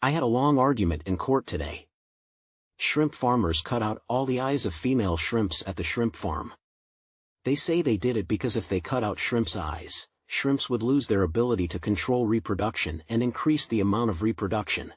I had a long argument in court today. Shrimp farmers cut out all the eyes of female shrimps at the shrimp farm. They say they did it because if they cut out shrimps' eyes, shrimps would lose their ability to control reproduction and increase the amount of reproduction.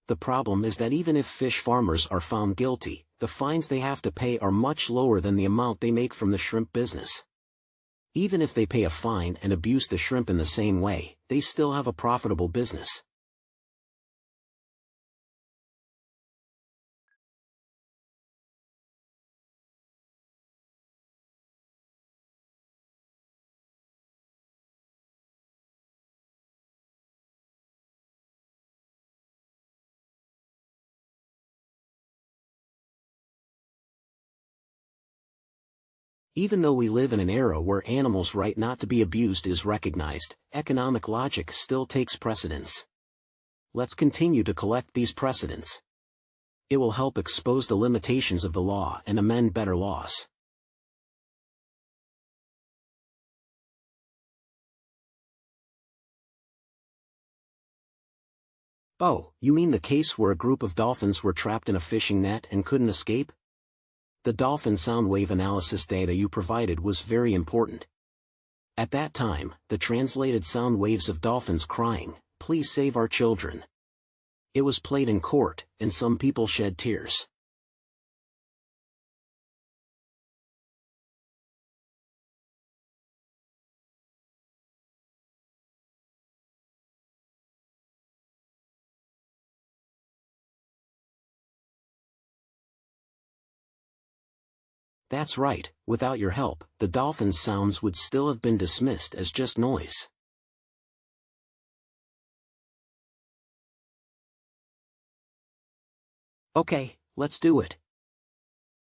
The problem is that even if fish farmers are found guilty, the fines they have to pay are much lower than the amount they make from the shrimp business. Even if they pay a fine and abuse the shrimp in the same way, they still have a profitable business. Even though we live in an era where animals' right not to be abused is recognized, economic logic still takes precedence. Let's continue to collect these precedents. It will help expose the limitations of the law and amend better laws. Oh, you mean the case where a group of dolphins were trapped in a fishing net and couldn't escape? The dolphin sound wave analysis data you provided was very important. At that time, the translated sound waves of dolphins crying, "Please save our children." It was played in court, and some people shed tears. That's right, without your help, the dolphin's sounds would still have been dismissed as just noise. Okay, let's do it.